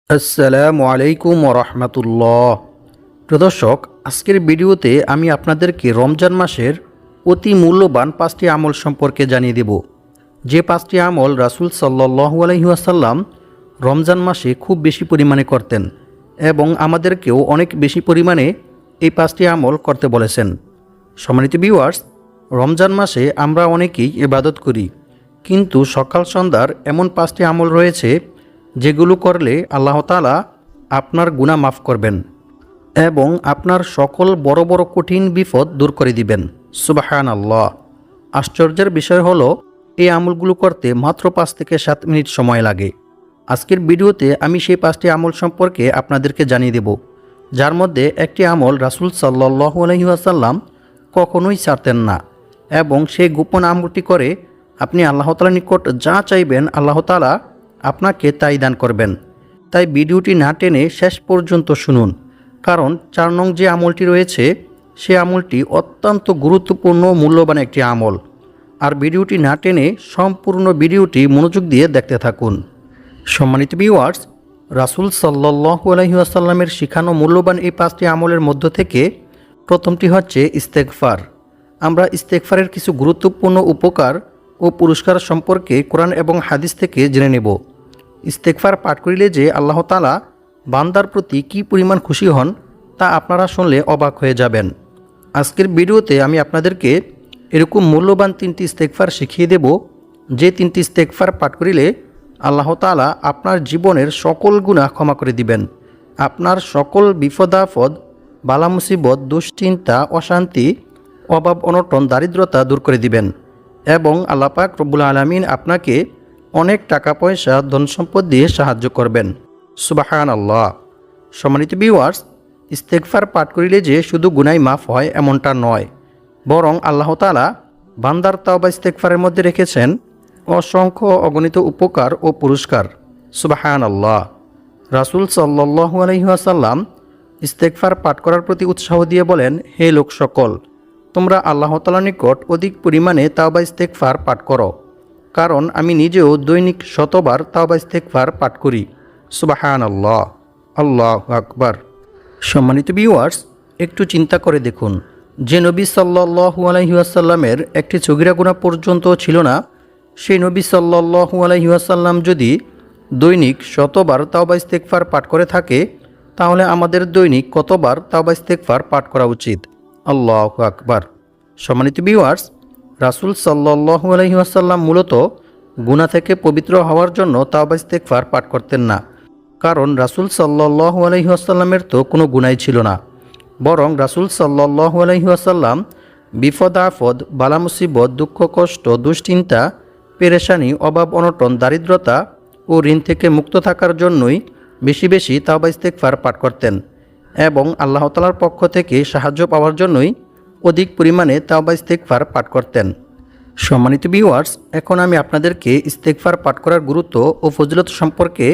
আসসালামু আলাইকুম ওরহমতুল্লাহ। প্রিয় দর্শক, আজকের ভিডিওতে আমি আপনাদেরকে রমজান মাসের অতি মূল্যবান 5টি আমল সম্পর্কে জানিয়ে দেব। যে 5টি আমল রাসূল সাল্লাল্লাহু আলাইহি ওয়াসাল্লাম রমজান মাসে খুব বেশি পরিমাণে করতেন এবং আমাদেরকেও অনেক বেশি পরিমাণে এই 5টি আমল করতে বলেছেন। সম্মানিত ভিউয়ার্স, রমজান মাসে আমরা অনেকেই ইবাদত করি, কিন্তু সকাল সন্ধ্যার এমন 5টি আমল রয়েছে যেগুলো করলে আল্লাহ তাআলা আপনার গুনাহ মাফ করবেন এবং আপনার সকল বড় বড় কঠিন বিপদ দূর করে দিবেন। সুবহানাল্লাহ। আশ্চর্যের বিষয় হলো, এই আমলগুলো করতে মাত্র 5 থেকে 7 মিনিট সময় লাগে। আজকের ভিডিওতে আমি সেই 5টি আমল সম্পর্কে আপনাদেরকে জানিয়ে দেব, যার মধ্যে একটি আমল রাসূল সাল্লাল্লাহু আলাইহি ওয়াসাল্লাম কখনোই ছাড়তেন না এবং সেই গোপন আমলটি করে আপনি আল্লাহ তাআলার নিকট যা চাইবেন আল্লাহ তাআলা আপনাকে তাই দান করবেন। তাই ভিডিওটি না টেনে শেষ পর্যন্ত শুনুন, কারণ 4 নং যে আমলটি রয়েছে সে আমলটি অত্যন্ত গুরুত্বপূর্ণ মূল্যবান একটি আমল। আর ভিডিওটি না টেনে সম্পূর্ণ ভিডিওটি মনোযোগ দিয়ে দেখতে থাকুন। সম্মানিত ভিউয়ার্স, রাসূল সাল্লাল্লাহু আলাইহি ওয়াসাল্লামের শিখানো মূল্যবান এই 5টি আমলের মধ্য থেকে প্রথমটি হচ্ছে ইস্তেগফার। আমরা ইস্তেগফারের কিছু গুরুত্বপূর্ণ উপকার ও পুরস্কার সম্পর্কে কোরআন এবং হাদিস থেকে জেনে নেব। ইস্তেগফার পাঠ করিলে যে আল্লাহ তাআলা বান্দার প্রতি কী পরিমাণ খুশি হন তা আপনারা শুনলে অবাক হয়ে যাবেন। আজকের ভিডিওতে আমি আপনাদেরকে এরকম মূল্যবান 3টি ইস্তেগফার শিখিয়ে দেব, যে 3টি ইস্তেগফার পাঠ করিলে আল্লাহ তাআলা আপনার জীবনের সকল গুনাহ ক্ষমা করে দিবেন, আপনার সকল বিপদ-আপদ, বালা মুসিবত, দুশ্চিন্তা, অশান্তি, অভাব অনটন, দারিদ্রতা দূর করে দিবেন এবং আল্লাহ পাক রব্বুল আলামিন আপনাকে অনেক টাকা পয়সা, ধন সম্পদ দিয়ে সাহায্য করবেন। সুবহানাল্লাহ। সম্মানিত ভিউয়ার্স, ইস্তেগফার পাঠ করিলে যে শুধু গুনাহ মাফ হয় এমনটা নয়, বরং আল্লাহ তাআলা বান্দার তাওবা ইস্তেগফারের মধ্যে রেখেছেন অসংখ্য অগণিত উপকার ও পুরস্কার। সুবহানাল্লাহ। রাসূল সাল্লাল্লাহু আলাইহি ওয়াসাল্লাম ইস্তেগফার পাঠ করার প্রতি উৎসাহ দিয়ে বলেন, হে লোক সকল, তোমরা আল্লাহ তাআলার নিকট অধিক পরিমাণে তাওবা ইস্তেগফার পাঠ করো, কারণ আমি নিজেও দৈনিক 100 বার তাওবা ইস্তেগফার পাঠ করি। সুবহানাল্লাহ। আল্লাহু আকবার। সম্মানিত ভিউয়ার্স, একটু চিন্তা করে দেখুন, যে নবী সাল্লাল্লাহু আলাইহি ওয়াসাল্লামের একটি সগীরা গুনাহ পর্যন্ত ছিল না, সেই নবী সাল্লাল্লাহু আলাইহি ওয়াসাল্লাম যদি দৈনিক 100 বার তাওবা ইস্তেগফার পাঠ করে থাকে, তাহলে আমাদের দৈনিক কতবার তাওবা ইস্তেগফার পাঠ করা উচিত? আল্লাহু আকবার। সম্মানিত ভিউয়ার্স, রাসূল সাল্লাল্লাহু আলাইহি ওয়াসাল্লাম মূলত গুনাহ থেকে পবিত্র হওয়ার জন্য তাওবা ইস্তেগফার পাঠ করতেন না, কারণ রাসূল সাল্লাল্লাহু আলাইহি ওয়াসাল্লামের তো কোনো গুনাহই ছিল না, বরং রাসূল সাল্লাল্লাহু আলাইহি ওয়াসাল্লাম বিপদ-আপদ, বালা মুসিবত, দুঃখ কষ্ট, দুশ্চিন্তা, পেরেশানি, অভাব অনটন, দারিদ্রতা ও ঋণ থেকে মুক্ত থাকার জন্যই বেশি বেশি তাওবা ইস্তেগফার পাঠ করতেন এবং আল্লাহ তাআলার পক্ষ থেকে সাহায্য পাওয়ার জন্যই অধিক পরিমাণে তাওবা ইস্তেগফার পাঠ করতেন। সম্মানিত ভিউয়ার্স, এখন আমি আপনাদেরকে ইস্তেগফার পাঠ করার গুরুত্ব ও ফজিলত সম্পর্কে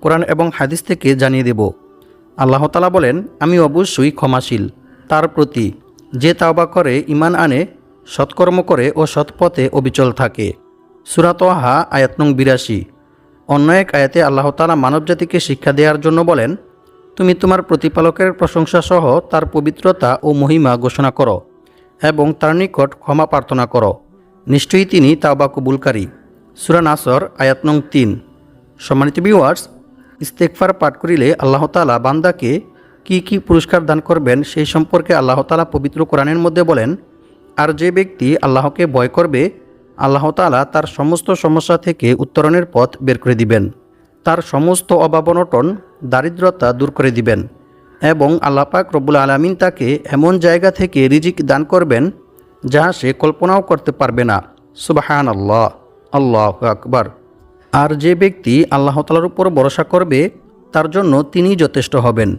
কোরআন এবং হাদিস থেকে জানিয়ে দেব। আল্লাহ তাআলা বলেন, আমি অবশ্যই ক্ষমাশীল তার প্রতি যে তাওবা করে, ঈমান আনে, সৎকর্ম করে ও সৎপথে অবিচল থাকে। সূরা তাহা আয়াত নং 82। অন্য এক আয়াতে আল্লাহ তাআলা মানবজাতিকে শিক্ষা দেওয়ার জন্য বলেন, তুমি তোমার প্রতিপালকের প্রশংসা সহ তার পবিত্রতা ও মহিমা ঘোষণা করো এবং তার নিকট ক্ষমা প্রার্থনা করো, নিশ্চয়ই তিনি তাওবা কবুলকারী। সূরা নাসর আয়াত নং 3। সম্মানিত ভিউয়ার্স, ইস্তেগফার পাঠ করিলে আল্লাহ তাআলা বান্দাকে কি কি পুরস্কার দান করবেন সেই সম্পর্কে আল্লাহ তাআলা পবিত্র কোরআনের মধ্যে বলেন, আর যে ব্যক্তি আল্লাহকে ভয় করবে, আল্লাহ তাআলা তার সমস্ত সমস্যা থেকে উত্তরণের পথ বের করে দিবেন, তার সমস্ত অভাব অনটন, দারিদ্রতা দূর করে দিবেন এবং আল্লাহ পাক রব্বুল আলামিন তাকে এমন জায়গা থেকে রিজিক দান করবেন যা সে কল্পনাও করতে পারবে না। সুবহানাল্লাহ। আল্লাহু আকবার। আর যে ব্যক্তি আল্লাহ তাআলার উপর ভরসা করবে, তার জন্য তিনিই যথেষ্ট হবেন,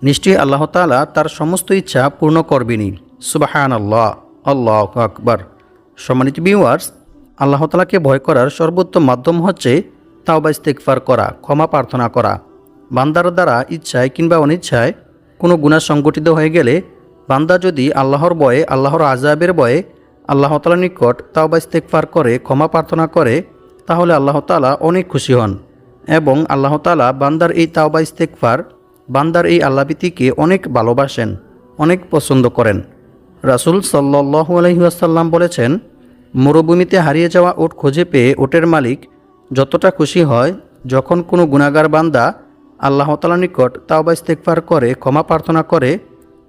নিশ্চয়ই আল্লাহ তাআলা তার সমস্ত ইচ্ছা পূর্ণ করবেনই। সুবহানাল্লাহ। আল্লাহু আকবার। সম্মানিত ভিউয়ার্স, আল্লাহ তাআলাকে ভয় করার সর্বোত্তম মাধ্যম হচ্ছে তাওবা ইস্তেগফার করা, ক্ষমা প্রার্থনা করা। বান্দার দ্বারা ইচ্ছায় কিংবা অনিচ্ছায় কোনো গুনাহ সংগঠিত হয়ে গেলে বান্দা যদি আল্লাহর ভয়ে, আল্লাহর আযাবের ভয়ে আল্লাহ তাআলার নিকট তাওবা ইস্তেগফার করে, ক্ষমা প্রার্থনা করে, তাহলে আল্লাহ তাআলা অনেক খুশি হন এবং আল্লাহ তাআলা বান্দার এই তাওবা ইস্তেগফার, বান্দার এই আল্লাহভীতিকে অনেক ভালোবাসেন, অনেক পছন্দ করেন। রাসূল সাল্লাল্লাহু আলাইহি ওয়াসাল্লাম বলেছেন, মরুভূমিতে হারিয়ে যাওয়া উট খুঁজে পেয়ে উটের মালিক যতটা খুশি হয় যখন কোনো গুনাহগার বান্দা আল্লাহ তাআলার নিকট তাওবা ইস্তেগফার করে, ক্ষমা প্রার্থনা করে,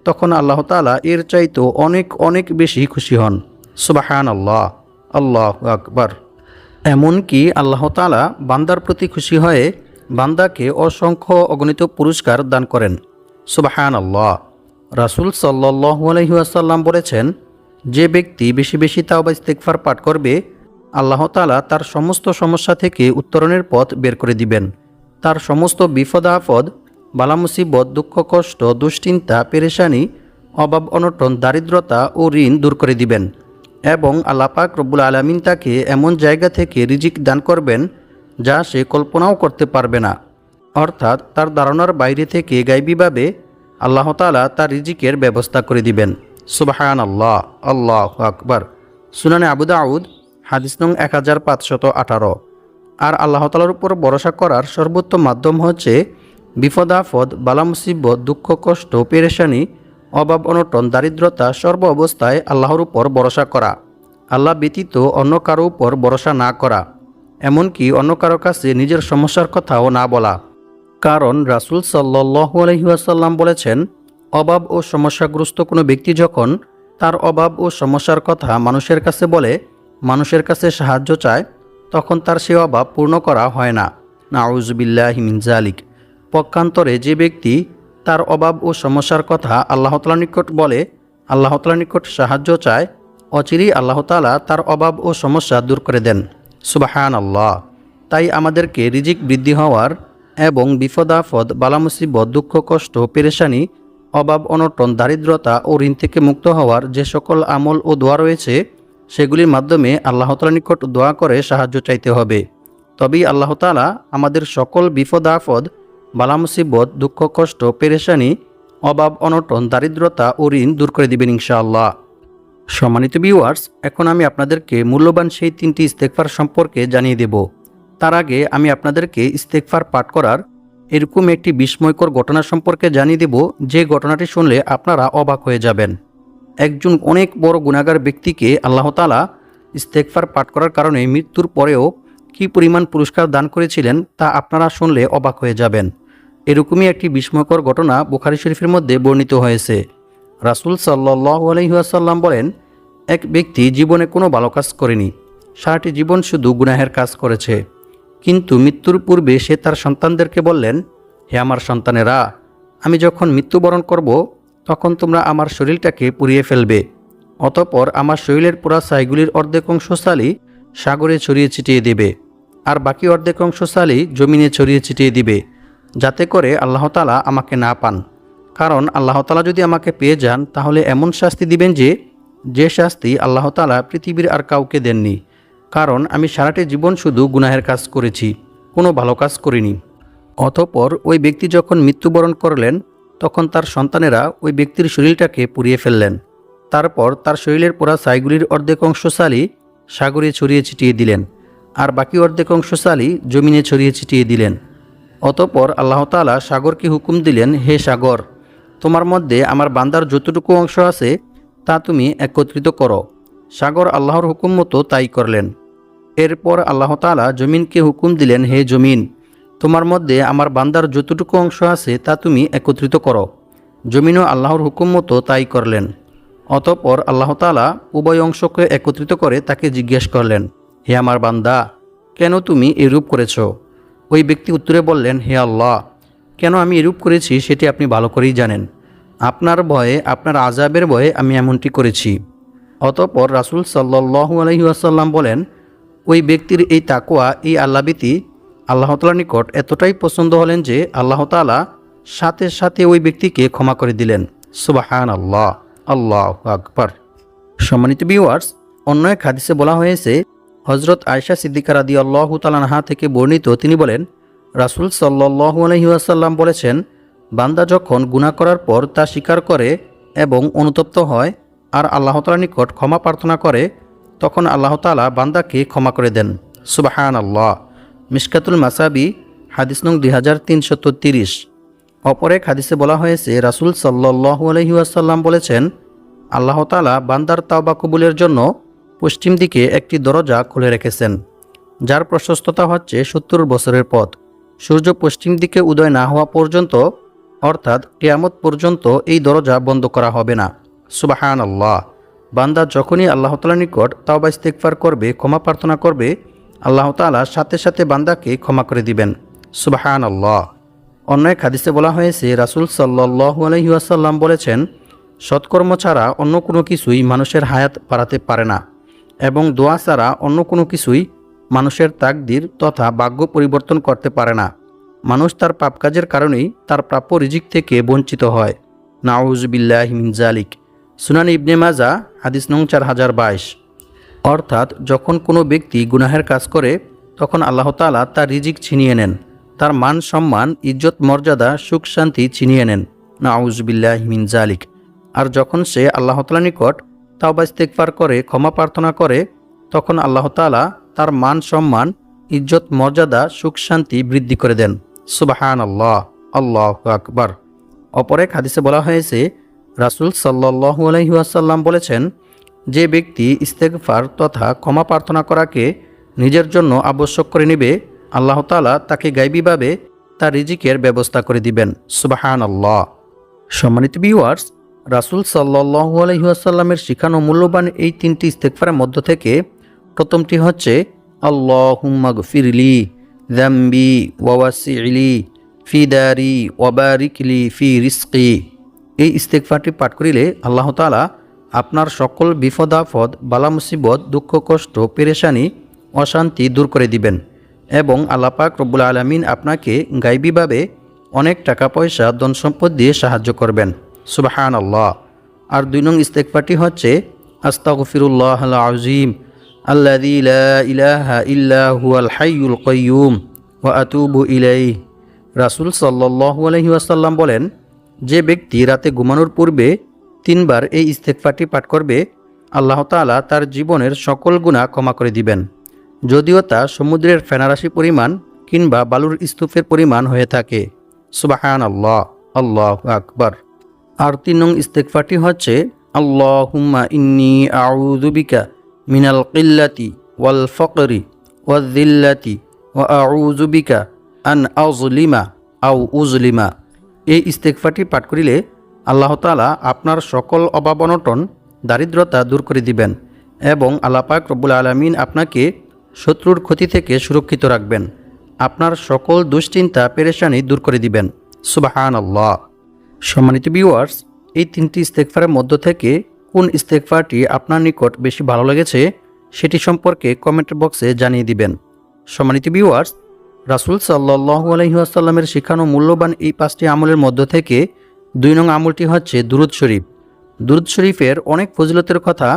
তখন আল্লাহ তাআলা এর চাইতেও অনেক অনেক বেশি খুশি হন। সুবহানাল্লাহ, আল্লাহু আকবার। এমনকি আল্লাহ তাআলা বান্দার প্রতি খুশি হয়ে বান্দাকে অসংখ্য অগণিত পুরস্কার দান করেন। সুবহানাল্লাহ। রাসূল সাল্লাল্লাহু আলাইহি ওয়াসাল্লাম বলেছেন, যে ব্যক্তি বেশি বেশি তাওবা ইস্তেগফার পাঠ করবে, আল্লাহ তাআলা তার সমস্ত সমস্যা থেকে উত্তরণের পথ বের করে দিবেন। তার সমস্ত বিপদ আপদ, বালা মুসিবত, দুঃখ কষ্ট, দুশ্চিন্তা, পেরেশানি, অভাব অনটন, দারিদ্রতা ও ঋণ দূর করে দিবেন। এবং আল্লাহ পাক রব্বুল আলামিন তাকে এমন জায়গা থেকে রিজিক দান করবেন যা সে কল্পনাও করতে পারবে না। অর্থাৎ তার ধারণার বাইরে থেকে গায়বীভাবে আল্লাহ তাআলা তার রিজিকের ব্যবস্থা করে দিবেন। সুবহানাল্লাহ, আল্লাহু আকবার। সুনানে আবু দাউদ, হাদিস নং 1518। আর আল্লাহ তাআলার উপর ভরসা করার সর্বোত্তম মাধ্যম হচ্ছে বিপদ আপদ, বালা মুসিবত, দুঃখ কষ্ট, পেরেশানি, অভাব অনটন, দারিদ্রতা, সর্ব অবস্থায় আল্লাহর উপর ভরসা করা, আল্লাহ ব্যতীত অন্য কারো উপর ভরসা না করা, এমনকি অন্য কারো কাছে নিজের সমস্যার কথাও না বলা। কারণ রাসূল সাল্লাল্লাহু আলাইহি ওয়াসাল্লাম বলেছেন, অভাব ও সমস্যাগ্রস্ত কোনো ব্যক্তি যখন তার অভাব ও সমস্যার কথা মানুষের কাছে বলে, মানুষের কাছে সাহায্য চায়, তখন তার সে অভাব পূর্ণ করা হয় না। নাউযুবিল্লাহি মিন যালিক। পক্ষান্তরে যে ব্যক্তি তার অভাব ও সমস্যার কথা আল্লাহ তাআলার নিকট বলে, আল্লাহ তাআলার নিকট সাহায্য চায়, অচিরেই আল্লাহ তাআলা তার অভাব ও সমস্যা দূর করে দেন। সুবহানাল্লাহ। তাই আমাদেরকে রিজিক বৃদ্ধি হওয়ার এবং বিপদ আপদ, বালা মুসিবত, দুঃখ কষ্ট, পেরেশানি, অভাব অনটন, দারিদ্রতা ও ঋণ থেকে মুক্ত হওয়ার যে সকল আমল ও দোয়া রয়েছে, সেগুলির মাধ্যমে আল্লাহ তাআলার নিকট দোয়া করে সাহায্য চাইতে হবে। তবেই আল্লাহ তাআলা আমাদের সকল বিপদ আপদ, বালা মুসিবত, দুঃখ কষ্ট, পেরেশানি, অভাব অনটন, দারিদ্রতা ও ঋণ দূর করে দিবেন ইনশাআল্লাহ। সম্মানিত ভিউয়ার্স, এখন আমি আপনাদেরকে মূল্যবান সেই 3টি ইস্তেগফার সম্পর্কে জানিয়ে দেব। তার আগে আমি আপনাদেরকে ইস্তেগফার পাঠ করার এরকম একটি বিস্ময়কর ঘটনা সম্পর্কে জানিয়ে দেব, যে ঘটনাটি শুনলে আপনারা অবাক হয়ে যাবেন। একজন অনেক বড় গুনাহগার ব্যক্তিকে আল্লাহ তাআলা ইস্তেগফার পাঠ করার কারণে মৃত্যুর পরেও কী পরিমাণ পুরস্কার দান করেছিলেন তা আপনারা শুনলে অবাক হয়ে যাবেন। এরকমই একটি বিস্ময়কর ঘটনা বুখারী শরীফের মধ্যে বর্ণিত হয়েছে। রাসূল সাল্লাল্লাহু আলাইহি ওয়াসাল্লাম বলেন, এক ব্যক্তি জীবনে কোনো ভালো কাজ করেনি, সারাটি জীবন শুধু গুনাহের কাজ করেছে। কিন্তু মৃত্যুর পূর্বে সে তার সন্তানদেরকে বললেন, হে আমার সন্তানেরা, আমি যখন মৃত্যুবরণ করব তখন তোমরা আমার শরীরটাকে পুড়িয়ে ফেলবে। অতঃপর আমার শরীরের পোড়া ছাইগুলির অর্ধেক অংশ সালি সাগরে ছড়িয়ে ছিটিয়ে দেবে, আর বাকি অর্ধেক অংশ সালি জমিনে ছড়িয়ে ছিটিয়ে দিবে, যাতে করে আল্লাহ তাআলা আমাকে না পান। কারণ আল্লাহ তাআলা যদি আমাকে পেয়ে যান তাহলে এমন শাস্তি দিবেন যে শাস্তি আল্লাহ তাআলা পৃথিবীর আর কাউকে দেননি। কারণ আমি সারাটি জীবন শুধু গুনাহের কাজ করেছি, কোনো ভালো কাজ করিনি। অতঃপর ওই ব্যক্তি যখন মৃত্যুবরণ করলেন তখন তার সন্তানেরা ওই ব্যক্তির শরীরটাকে পুড়িয়ে ফেললেন। তারপর তার শরীরের পোড়া ছাইগুলির অর্ধেক অংশ সালি সাগরে ছড়িয়ে ছিটিয়ে দিলেন, আর বাকি অর্ধেক অংশ সালি জমিনে ছড়িয়ে ছিটিয়ে দিলেন। অতঃপর আল্লাহ তাআলা সাগরকে হুকুম দিলেন, হে সাগর, তোমার মধ্যে আমার বান্দার যতটুকু অংশ আছে তা তুমি একত্রিত করো। সাগর আল্লাহর হুকুম মতো তাই করলেন। এরপর আল্লাহ তাআলা জমিনকে হুকুম দিলেন, হে জমিন, তোমার মধ্যে আমার বান্দার যতটুকু অংশ আছে তা তুমি একত্রিত করো। জমিনও আল্লাহর হুকুম মতো তাই করলেন। অতঃপর আল্লাহ তাআলা উভয় অংশকে একত্রিত করে তাকে জিজ্ঞেস করলেন, হে আমার বান্দা, কেন তুমি এরূপ করেছ? ওই ব্যক্তি উত্তরে বললেন, হে আল্লাহ, কেন আমি এরূপ করেছি সেটি আপনি ভালো করেই জানেন। আপনার ভয়ে, আপনার আযাবের ভয়ে আমি এমনটি করেছি। অতঃপর রাসূল সাল্লাল্লাহু আলাইহি ওয়াসাল্লাম বলেন, ওই ব্যক্তির এই তাকওয়া, এই আল্লাহভীতি আল্লাহ তাআলার নিকট এতটাই পছন্দ হলেন যে আল্লাহ তাআলা সাথে সাথে ওই ব্যক্তিকে ক্ষমা করে দিলেন। সুবহানাল্লাহ, আল্লাহু আকবার। সম্মানিত ভিউয়ার্স, অন্য এক হাদিসে বলা হয়েছে, হযরত আয়েশা সিদ্দিকা রাদিয়াল্লাহু তাআলা আনহা থেকে বর্ণিত, তিনি বলেন, রাসূল সাল্লাল্লাহু আলাইহি ওয়াসাল্লাম বলেছেন, বান্দা যখন গুনাহ করার পর তা স্বীকার করে এবং অনুতপ্ত হয় আর আল্লাহ তাআলার নিকট ক্ষমা প্রার্থনা করে, তখন আল্লাহ তাআলা বান্দাকে ক্ষমা করে দেন। সুবহানাল্লাহ। মিশকাতুল মাসাবি হাদিস নং 2330। অপর এক হাদিসে বলা হয়েছে রাসূল সাল্লাল্লাহু আলাইহি ওয়াসাল্লাম বলেছেন, আল্লাহ তাআলা বান্দার তাওবা কবুলের জন্য পশ্চিম দিকে একটি দরজা খুলে রেখেছেন, যার প্রশস্ততা হচ্ছে 70 বছরের পথ। সূর্য পশ্চিম দিকে উদয় না হওয়া পর্যন্ত, অর্থাৎ কিয়ামত পর্যন্ত এই দরজা বন্ধ করা হবে না। সুবহানাল্লাহ। বান্দা যখনই আল্লাহ তাআলার নিকট তাওবা ইস্তেগফার করবে, ক্ষমা প্রার্থনা করবে, আল্লাহ তাআলা সাথে সাথে বান্দাকে ক্ষমা করে দিবেন। সুবহানাল্লাহ। অন্য এক হাদিসে বলা হয়েছে রাসূল সাল্লাল্লাহু আলাইহি ওয়াসাল্লাম বলেছেন, সৎকর্ম ছাড়া অন্য কোনো কিছুই মানুষের হায়াত বাড়াতে পারে না, এবং দোয়া ছাড়া অন্য কোনো কিছুই মানুষের তাকদীর তথা ভাগ্য পরিবর্তন করতে পারে না। মানুষ তার পাপ কাজের কারণেই তার প্রাপ্য রিজিক থেকে বঞ্চিত হয়। নাউযু বিল্লাহি মিন যালিক। সুনান ইবনে মাজাহ হাদিস নং 4022। অর্থাৎ যখন কোনো ব্যক্তি গুনাহের কাজ করে, তখন আল্লাহ তাআলা তার রিজিক ছিনিয়ে নেন, তার মান সম্মান, ইজ্জত মর্যাদা, সুখ শান্তি ছিনিয়ে নেন। নাউযু বিল্লাহি মিন যালিক। আর যখন সে আল্লাহ তাআলার নিকট তাওবা ইস্তেগফার করে, ক্ষমা প্রার্থনা করে, তখন আল্লাহ তাআলা তার মান সম্মান, ইজ্জত মর্যাদা, সুখ শান্তি বৃদ্ধি করে দেন। সুবহানাল্লাহ, আল্লাহু আকবার। অপর এক হাদিসে বলা হয়েছে রাসূল সাল্লাল্লাহু আলাইহি ওয়াসাল্লাম বলেছেন, যে ব্যক্তি ইস্তেগফার তথা ক্ষমা প্রার্থনা করাকে নিজের জন্য আবশ্যক করে নেবে, আল্লাহ তাআলা তাকে গায়বীভাবে তার রিজিকের ব্যবস্থা করে দিবেন। সুবহানাল্লাহ। সম্মানিত ভিউয়ার্স, রাসূল সাল্লাল্লাহু আলাইহি ওয়াসাল্লামের শিখানো মূল্যবান এই 3টি ইস্তেগফারের মধ্য থেকে প্রথমটি হচ্ছে আল্লাহুম্মা গফিরলি যামবি ওয়া ওয়াসি'লি ফি দারি ওয়া বারিকলি ফি রিজকি। এই ইস্তেগফারটি পাঠ করিলে আল্লাহ তাআলা আপনার সকল বিপদ আপদ, বালা মুসিবত, দুঃখ কষ্ট, পেরেশানি, অশান্তি দূর করে দিবেন, এবং আল্লাহ পাক রব্বুল আলামিন আপনাকে গায়বীভাবে অনেক টাকা পয়সা, ধন সম্পদ দিয়ে সাহায্য করবেন। সুবহানাল্লাহ। আর 2 নং ইস্তেগফারটি হচ্ছে আস্তাগফিরুল্লাহাল আযীম আল্লাযী লা ইলাহা ইল্লা হুয়াল হাইয়ুল কাইয়্যুম ওয়া আতুবু ইলাইহি। রাসূল সাল্লাল্লাহু আলাইহি ওয়াসাল্লাম বলেন, যে ব্যক্তি রাতে ঘুমানোর পূর্বে 3 বার এই ইস্তেগফারটি পাঠ করবে, আল্লাহ তাআলা তার জীবনের সকল গুনাহ ক্ষমা করে দিবেন, যদিও তা সমুদ্রের ফেনারাশি পরিমাণ কিংবা বালুর স্তূপের পরিমাণ হয়ে থাকে। সুবহানাল্লাহ, আল্লাহু আকবার। আর 3 নং ইস্তেগফারটি হচ্ছে আল্লাহুম্মা ইন্নী আউযু বিকা মিনাল কিল্লাতি ওয়াল ফাকরি ওয়াল যিল্লাতি ওয়া আউযু বিকা আন আযলিমা আও উযলিমা। এই ইস্তেগফারটি পাঠ করিলে আল্লাহ তাআলা আপনার সকল অভাব অনটন, দারিদ্রতা দূর করে দিবেন, এবং আল্লাহ পাক রব্বুল আলামিন আপনাকে শত্রুর ক্ষতি থেকে সুরক্ষিত রাখবেন, আপনার সকল দুশ্চিন্তা, পেরেশানি দূর করে দিবেন। সুবহানাল্লাহ। সম্মানিত ভিউয়ার্স, এই 3টি ইস্তেগফারের মধ্য থেকে কোন ইস্তেগফারটি আপনার নিকট বেশি ভালো লেগেছে সেটি সম্পর্কে কমেন্ট বক্সে জানিয়ে দিবেন। সম্মানিত ভিউয়ার্স, রাসূল সাল্লাল্লাহু আলাইহি ওয়াসাল্লামের শিখানো মূল্যবান এই 5টি আমলের মধ্য থেকে 2 নং আমলটি হচ্ছে দুরূদ শরীফ। দুরূদ শরীফের অনেক ফজিলতের কথা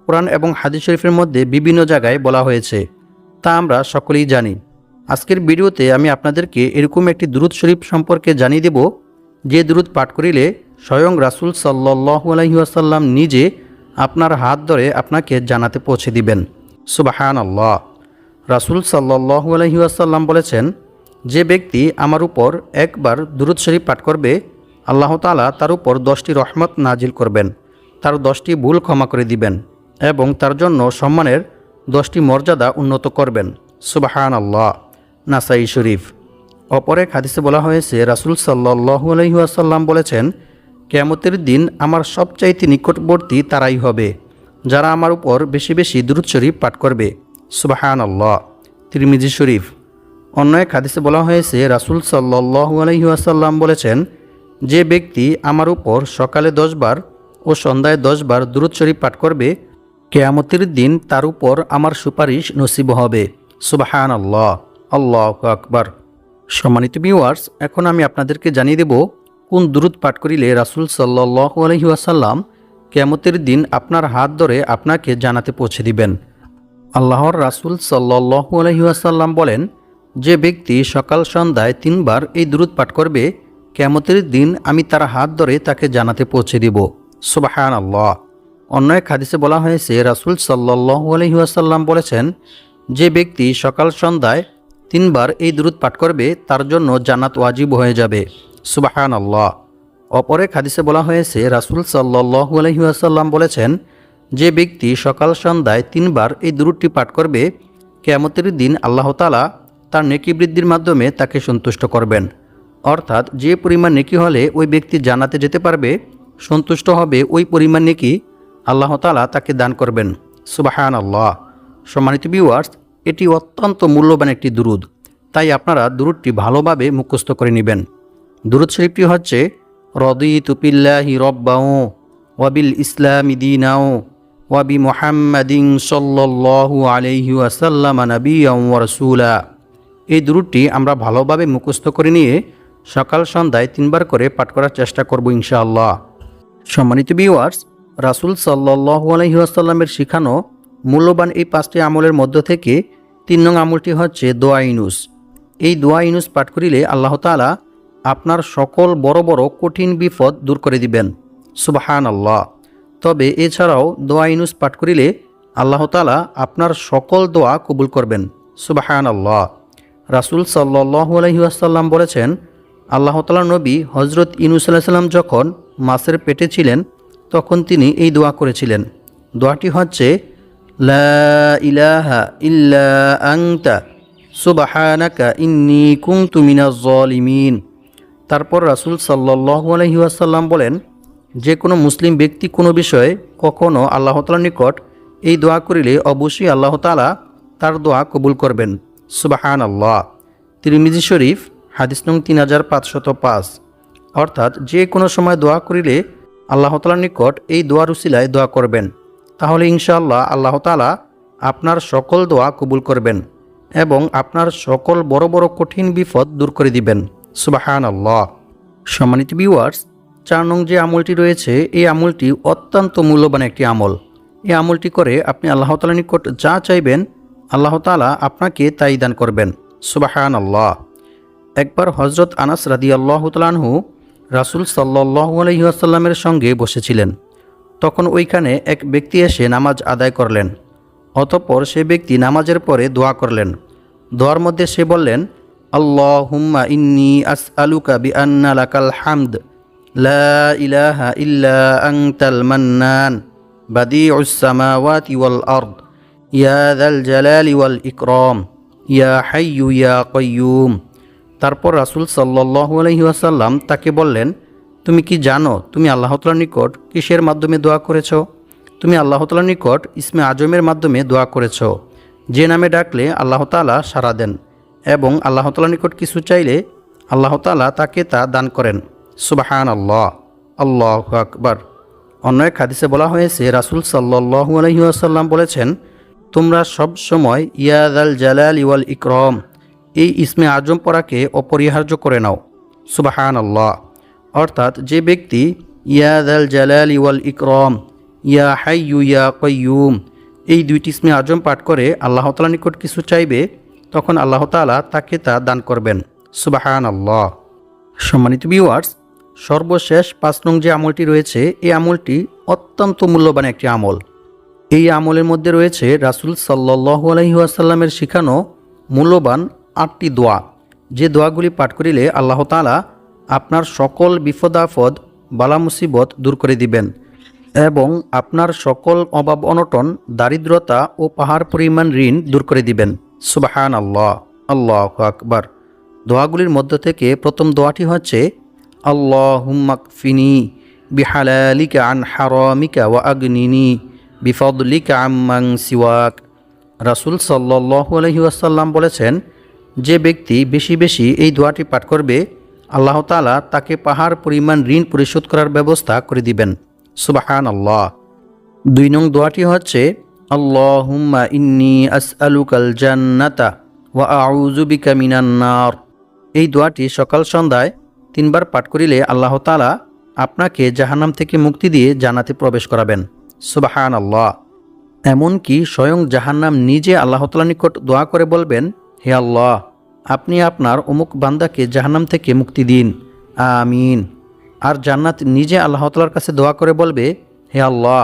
কোরআন এবং হাদিস শরীফের মধ্যে বিভিন্ন জায়গায় বলা হয়েছে, তা আমরা সকলেই জানি। আজকের ভিডিওতে আমি আপনাদেরকে এরকম একটি দুরূদ শরীফ সম্পর্কে জানিয়ে দেব, যে দুরূদ পাঠ করিলে স্বয়ং রাসূল সাল্লাল্লাহু আলাইহি ওয়াসাল্লাম নিজে আপনার হাত ধরে আপনাকে জান্নাতে পৌঁছে দিবেন। সুবহানাল্লাহ। রাসূল সাল্লাল্লাহু আলাইহি ওয়াসাল্লাম বলেছেন, যে ব্যক্তি আমার উপর একবার দুরূদ শরীফ পাঠ করবে, আল্লাহ তাআলা তার উপর 10টি রহমত নাজিল করবেন, তার 10টি ভুল ক্ষমা করে দিবেন, এবং তার জন্য সম্মানের 10টি মর্যাদা উন্নত করবেন। সুবহানাল্লাহ। নাসাই শরীফ। অপর এক হাদিসে বলা হয়েছে রাসূল সাল্লাল্লাহু আলাইহি ওয়াসাল্লাম বলেছেন, কিয়ামতের দিন আমার সবচাইতে নিকটবর্তী তারাই হবে যারা আমার উপর বেশি বেশি দুরূদ শরীফ পাঠ করবে। সুবহানাল্লাহ। তিরমিজি শরীফ। অন্য এক হাদিসে বলা হয়েছে রাসূল সাল্লাল্লাহু আলাইহি ওয়াসাল্লাম বলেছেন, যে ব্যক্তি আমার উপর সকালে 10 বার ও সন্ধ্যায় 10 বার দুরূদ শরীফ পাঠ করবে, কিয়ামতের দিন তার উপর আমার সুপারিশ নসিব হবে। সুবহানাল্লাহ, আল্লাহু আকবার। সম্মানিত ভিউয়ার্স, এখন আমি আপনাদেরকে জানিয়ে দেব কোন দুরূদ পাঠ করিলে রাসূল সাল্লাল্লাহু আলাইহি ওয়াসাল্লাম কিয়ামতের দিন আপনার হাত ধরে আপনাকে জান্নাতে পৌঁছে দিবেন। আল্লাহর রাসূল সাল্লাল্লাহু আলাইহি ওয়াসাল্লাম বলেন, যে ব্যক্তি সকাল সন্ধ্যায় 3 বার এই দুরূদ পাঠ করবে, কিয়ামতের দিন আমি তার হাত ধরে তাকে জান্নাতে পৌঁছে দিব। সুবহানাল্লাহ। অন্য এক হাদিসে বলা হয়েছে রাসূল সাল্লাল্লাহু আলাইহি ওয়াসাল্লাম বলেছেন, যে ব্যক্তি সকাল সন্ধ্যায় 3 বার এই দুরূদ পাঠ করবে তার জন্য জান্নাত ওয়াজিব হয়ে যাবে। সুবহানাল্লাহ। অপর এক হাদিসে বলা হয়েছে, রাসূল সাল্লাল্লাহু আলাইহি ওয়াসাল্লাম বলেছেন, যে ব্যক্তি সকাল সন্ধ্যায় 3 বার এই দুরূদটি পাঠ করবে, কিয়ামতের দিন আল্লাহ তাআলা তার নেকি বৃদ্ধির মাধ্যমে তাকে সন্তুষ্ট করবেন। অর্থাৎ যে পরিমাণ নেকি হলে ওই ব্যক্তি জান্নাতে যেতে পারবে, সন্তুষ্ট হবে ওই পরিমাণ নেকি আল্লাহ তাআলা তাকে দান করবেন। সুবহানাল্লাহ। সম্মানিত ভিউয়ার্স, এটি অত্যন্ত মূল্যবান একটি দুরূদ, তাই আপনারা দুরূদটি ভালোভাবে মুখস্থ করে নেবেন। দুরূদ শরীফটি হচ্ছে, রাদিতু বিল্লাহি রাব্বাও ওয়া বিল ইসলামি দীনাও ওয়া বি মুহাম্মাদিন সাল্লাল্লাহু আলাইহি ওয়াসাল্লাম নাবিয়্যান ওয়া রাসূলা। এই দুরূদটি আমরা ভালোভাবে মুখস্থ করে নিয়ে সকাল সন্ধ্যায় 3 বার করে পাঠ করার চেষ্টা করব ইনশাআল্লাহ। সম্মানিত ভিউয়ার্স, রাসূল সাল্লাল্লাহু আলাইহি ওয়াসাল্লামের শিখানো মূল্যবান এই 5টি আমলের মধ্য থেকে 3 নং আমলটি হচ্ছে দোয়া ইউনুস। এই দোয়া ইউনুস পাঠ করিলে আল্লাহ তাআলা আপনার সকল বড় বড় কঠিন বিপদ দূর করে দিবেন। সুবহানাল্লাহ। তবে এছাড়াও দোয়া ইউনুস পাঠ করিলে আল্লাহ তাআলা আপনার সকল দোয়া কবুল করবেন। সুবহানাল্লাহ। রাসূল সাল্লাল্লাহু আলাইহি ওয়াসাল্লাম বলেছেন, আল্লাহ তাআলার নবী হযরত ইউনুস আলাইহিস সালাম যখন মাছের পেটে ছিলেন তখন তিনি এই দোয়া করেছিলেন। দোয়াটি হচ্ছে, লা ইলাহা ইল্লা আনতা সুবহানাকা ইন্নী কুনতু মিনাজ জালিমিন। তারপর রাসূল সাল্লাল্লাহু আলাইহি ওয়াসাল্লাম বলেন, যে কোনো মুসলিম ব্যক্তি কোনো বিষয়ে কখনও আল্লাহ তাআলার নিকট এই দোয়া করিলে অবশ্যই আল্লাহ তাআলা তার দোয়া কবুল করবেন। সুবহানাল্লাহ। তিরমিজি শরীফ, হাদিস নং 3505। অর্থাৎ যে কোনো সময় দোয়া করিলে আল্লাহ তাআলার নিকট এই দোয়ার উসিলায় দোয়া করবেন, তাহলে ইনশাআল্লাহ আল্লাহ তাআলা আপনার সকল দোয়া কবুল করবেন এবং আপনার সকল বড় বড় কঠিন বিপদ দূর করে দিবেন। সুবহানাল্লাহ। সম্মানিত ভিউয়ার্স, 4 নং যে আমলটি রয়েছে, এই আমলটি অত্যন্ত মূল্যবান একটি আমল। এই আমলটি করে আপনি আল্লাহ তাআলার নিকট যা চাইবেন আল্লাহ তাআলা আপনাকে তাই দান করবেন। সুবহানাল্লাহ। একবার হযরত আনাস রাদিয়াল্লাহু তাআলা আনহু রাসূল সাল্লাল্লাহু আলাইহি ওয়াসাল্লামের সঙ্গে বসেছিলেন। তখন ওইখানে এক ব্যক্তি এসে নামাজ আদায় করলেন। অতঃপর সে ব্যক্তি নামাজের পরে দোয়া করলেন। দোয়ার মধ্যে সে বললেন, আল্লাহুম্মা ইন্নী আসআলুকা বিআন্না লাকাল হামদ লা ইলাহা ইল্লা আনতাল মান্নান বাদিউস সামাওয়াতি ওয়াল আরদ ইয়া যাল জালালি ওয়াল ইকরাম ইয়া হাইয়্যু ইয়া কাইয়্যুম। তারপর রাসূল সাল্লাল্লাহু আলাইহি ওয়াসাল্লাম তাকে বললেন, তুমি কি জানো তুমি আল্লাহ তাআলার নিকট কিসের মাধ্যমে দোয়া করেছো? তুমি আল্লাহ তাআলার নিকট ইসমে আজমের মাধ্যমে দোয়া করেছো, যে নামে ডাকলে আল্লাহ তাআলা সাড়া দেন এবং আল্লাহ তাআলার নিকট কিছু চাইলে আল্লাহ তাআলা তাকে তা দান করেন। সুবহানাল্লাহ। আল্লাহু আকবার। অন্য এক হাদিসে বলা হয়েছে, রাসূল সাল্লাল্লাহু আলাইহি ওয়াসাল্লাম বলেছেন, তোমরা সব সময় ইয়া যাল জালালি ওয়াল ইকরাম এই ইসমে আজম পড়াকে অপরিহার্য করে নাও। সুবহানাল্লাহ। অর্থাৎ যে ব্যক্তি ইয়া যাল জালালি ওয়াল ইকরাম ইয়া হাইয়্যু ইয়া কাইয়্যুম এই 2টি ইসমে আজম পাঠ করে আল্লাহ তাআলার নিকট কিছু চাইবে, তখন আল্লাহ তাআলা তাকে তা দান করবেন। সুবহানাল্লাহ। সম্মানিত ভিউয়ার্স, সর্বশেষ 5 নং যে আমলটি রয়েছে, এই আমলটি অত্যন্ত মূল্যবান একটি আমল। এই আমলের মধ্যে রয়েছে রাসূল সাল্লাল্লাহু আলাইহি ওয়াসাল্লামের শিখানো মূল্যবান 8টি দোয়া, যে দোয়াগুলি পাঠ করিলে আল্লাহ তাআলা আপনার সকল বিপদ আপদ বালা মুসিবত দূর করে দিবেন এবং আপনার সকল অভাব অনটন দারিদ্রতা ও পাহাড় পরিমাণ ঋণ দূর করে দিবেন। সুবহানাল্লাহ। আল্লাহু আকবার। দোয়াগুলির মধ্য থেকে প্রথম দোয়াটি হচ্ছে, আল্লাহুম্মা কফিনি বিহালালিকা আন হারামিকা ওয়া আগনিনি বিফদলিকা আম্মান সিওয়াক। রাসূল সাল্লাল্লাহু আলাইহি ওয়াসাল্লাম বলেছেন, যে ব্যক্তি বেশি বেশি এই দোয়াটি পাঠ করবে আল্লাহ তাআলা তাকে পাহাড় পরিমাণ ঋণ পরিশোধ করার ব্যবস্থা করে দিবেন। সুবহানাল্লাহ। 2 নং দোয়াটি হচ্ছে, আল্লাহুম্মা ইন্নী আসআলুকাল জান্নাতা ওয়া আউযু বিকা মিনান নার। এই দোয়াটি সকাল সন্ধ্যায় 3 বার পাঠ করিলে আল্লাহ তাআলা আপনাকে জাহান্নাম থেকে মুক্তি দিয়ে জান্নাতে প্রবেশ করাবেন। সুবহানাল্লাহ। এমনকি স্বয়ং জাহান্নাম নিজে আল্লাহ তাআলার নিকট দোয়া করে বলবেন, হে আল্লাহ, আপনি আপনার অমুক বান্দাকে জাহান্নাম থেকে মুক্তি দিন, আমিন। আর জান্নাত নিজে আল্লাহ তাআলার কাছে দোয়া করে বলবে, হে আল্লাহ,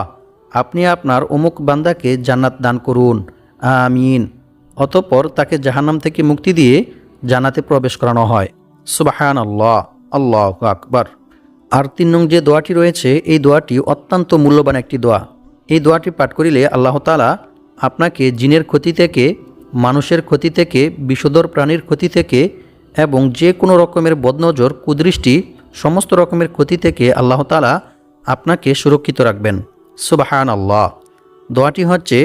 আপনি আপনার অমুক বান্দাকে জান্নাত দান করুন, আমিন। অতঃপর তাকে জাহান্নাম থেকে মুক্তি দিয়ে জান্নাতে প্রবেশ করানো হয়। সুবহানাল্লাহ, আল্লাহু আকবার। আর 3 নং যে দোয়াটি রয়েছে, এই দোয়াটি অত্যন্ত মূল্যবান একটি দোয়া। এই দোয়াটি পাঠ করিলে আল্লাহ তাআলা আপনাকে জিনের ক্ষতি থেকে, মানুষের ক্ষতি থেকে, বিষধর প্রাণীর ক্ষতি থেকে এবং যে কোনো রকমের বদনজর, কুদৃষ্টি, সমস্ত রকমের ক্ষতি থেকে আল্লাহ তাআলা আপনাকে সুরক্ষিত রাখবেন। সুবহানাল্লাহ। দোয়াটি হচ্ছে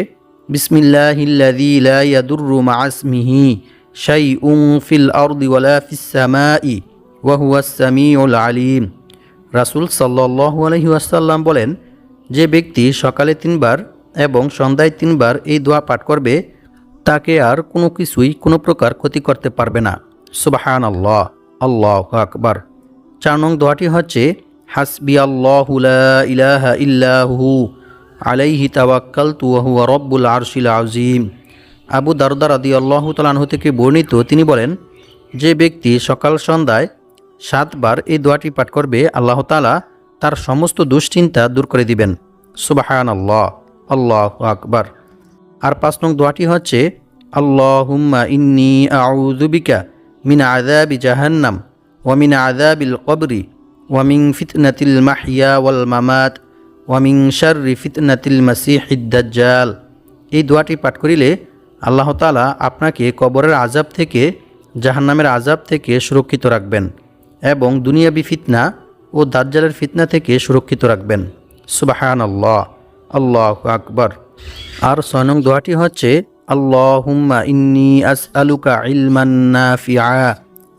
বিসমিল্লাহিল্লাযী লা ইয়াদুররু মা'a ইসমিহি শাইউন ফিল আরদি ওয়ালা ফিস সামাই ওয়া হুয়াস সামিউল আলিম। রাসূল সাল্লাল্লাহু আলাইহি ওয়াসাল্লাম বলেন, যে ব্যক্তি সকালে 3 বার এবং সন্ধ্যায় 3 বার এই দোয়া পাঠ করবে, তাকে আর কোনো কিছুই কোনো প্রকার ক্ষতি করতে পারবে না। সুবহানাল্লাহ, আল্লাহু আকবার। 4 নং দোয়াটি হচ্ছে হাসবিয়াল্লাহু লা ইলাহা ইল্লা হু আলাইহি তাওয়াক্কালতু ওয়া হুয়া রব্বুল আরশিল আযীম। আবু দারদা রাদিয়াল্লাহু তাআলা আনহু থেকে বর্ণিত, তিনি বলেন, যে ব্যক্তি সকাল সন্ধ্যায় 7 বার এই দোয়াটি পাঠ করবে, আল্লাহ তাআলা তার সমস্ত দুশ্চিন্তা দূর করে দিবেন। সুবহানাল্লাহ, আল্লাহু আকবার। আর 5 নং দোয়াটি হচ্ছে আল্লাহুম্মা ইন্নী আউযু বিকা মিন আযাবি জাহান্নাম ওয়া মিন আযাবিল কবরি ওয়া মিন ফিতনাতিল মাহইয়া ওয়াল মামাত ওয়া মিন শাররি ফিতনাতিল মাসিহিদ দাজ্জাল। এই দোয়াটি পাঠ করিলে আল্লাহ তাআলা আপনাকে কবরের আযাব থেকে, জাহান্নামের আযাব থেকে সুরক্ষিত রাখবেন এবং দুনিয়াবি ফিতনা ও দাজ্জালের ফিতনা থেকে সুরক্ষিত রাখবেন। সুবহানাল্লাহ, আল্লাহু আকবার। আর 6 নং দোয়াটি হচ্ছে আল্লাহুম্মা ইন্নী আসআলুকা ইলমান নাফিআ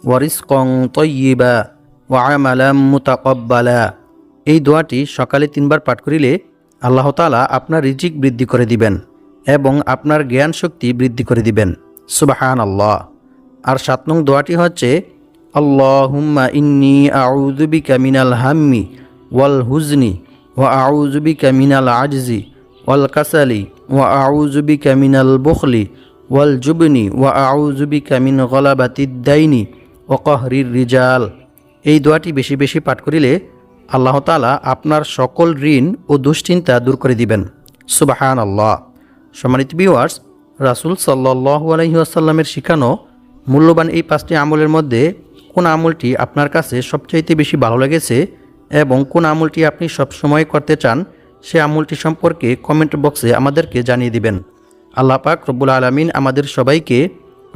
ওয়া রিজকান তাইয়্যিবা ওয়া আমালান মুতাকাব্বালা। এই দোয়াটি সকালে 3 বার পাঠ করিলে আল্লাহ তাআলা আপনার রিজিক বৃদ্ধি করে দিবেন এবং আপনার জ্ঞান শক্তি বৃদ্ধি করে দিবেন। সুবহানাল্লাহ। আর 7 নং দোয়াটি হচ্ছে আল্লাহুম্মা ইন্নী আউযু বিকা মিনাল হাম্মি ওয়াল হুজনি ওয়া আউযু বিকা মিনাল আজজি ওয়াল কাসালি ওয়া আউযু বিকা মিনাল বুখলি ওয়াল জুবনি ওয়া আউযু বিকা মিন গলাবাতিদ দাইনি ওয়া কাহরির রিজাল। এই দোয়াটি বেশি বেশি পাঠ করিলে আল্লাহ তাআলা আপনার সকল ঋণ ও দুশ্চিন্তা দূর করে দিবেন। সুবহানাল্লাহ। সম্মানিত ভিউয়ার্স, রাসূল সাল্লাল্লাহু আলাইহি ওয়াসাল্লামের শিখানো মূল্যবান এই 5টি আমলের মধ্যে কোন আমলটি আপনার কাছে সবচাইতে বেশি ভালো লেগেছে এবং কোন আমলটি আপনি সবসময় করতে চান, সে আমলটি সম্পর্কে কমেন্ট বক্সে আমাদেরকে জানিয়ে দিবেন। আল্লাহ পাক রব্বুল আলামিন আমাদের সবাইকে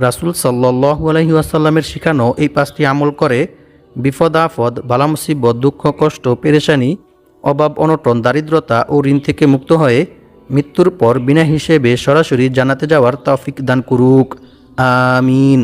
রাসূল সাল্লাল্লাহু আলাইহি ওয়াসাল্লামের শিখানো এই 5টি আমল করে বিপদ আপদ, বালা মুসিবত, দুঃখ কষ্ট, পেরেশানি, অভাব অনটন, দারিদ্রতা ও ঋণ থেকে মুক্ত হয়ে মৃত্যুর পর বিনা হিসেবে সরাসরি জান্নাতে যাওয়ার তৌফিক দান করুক। আমিন।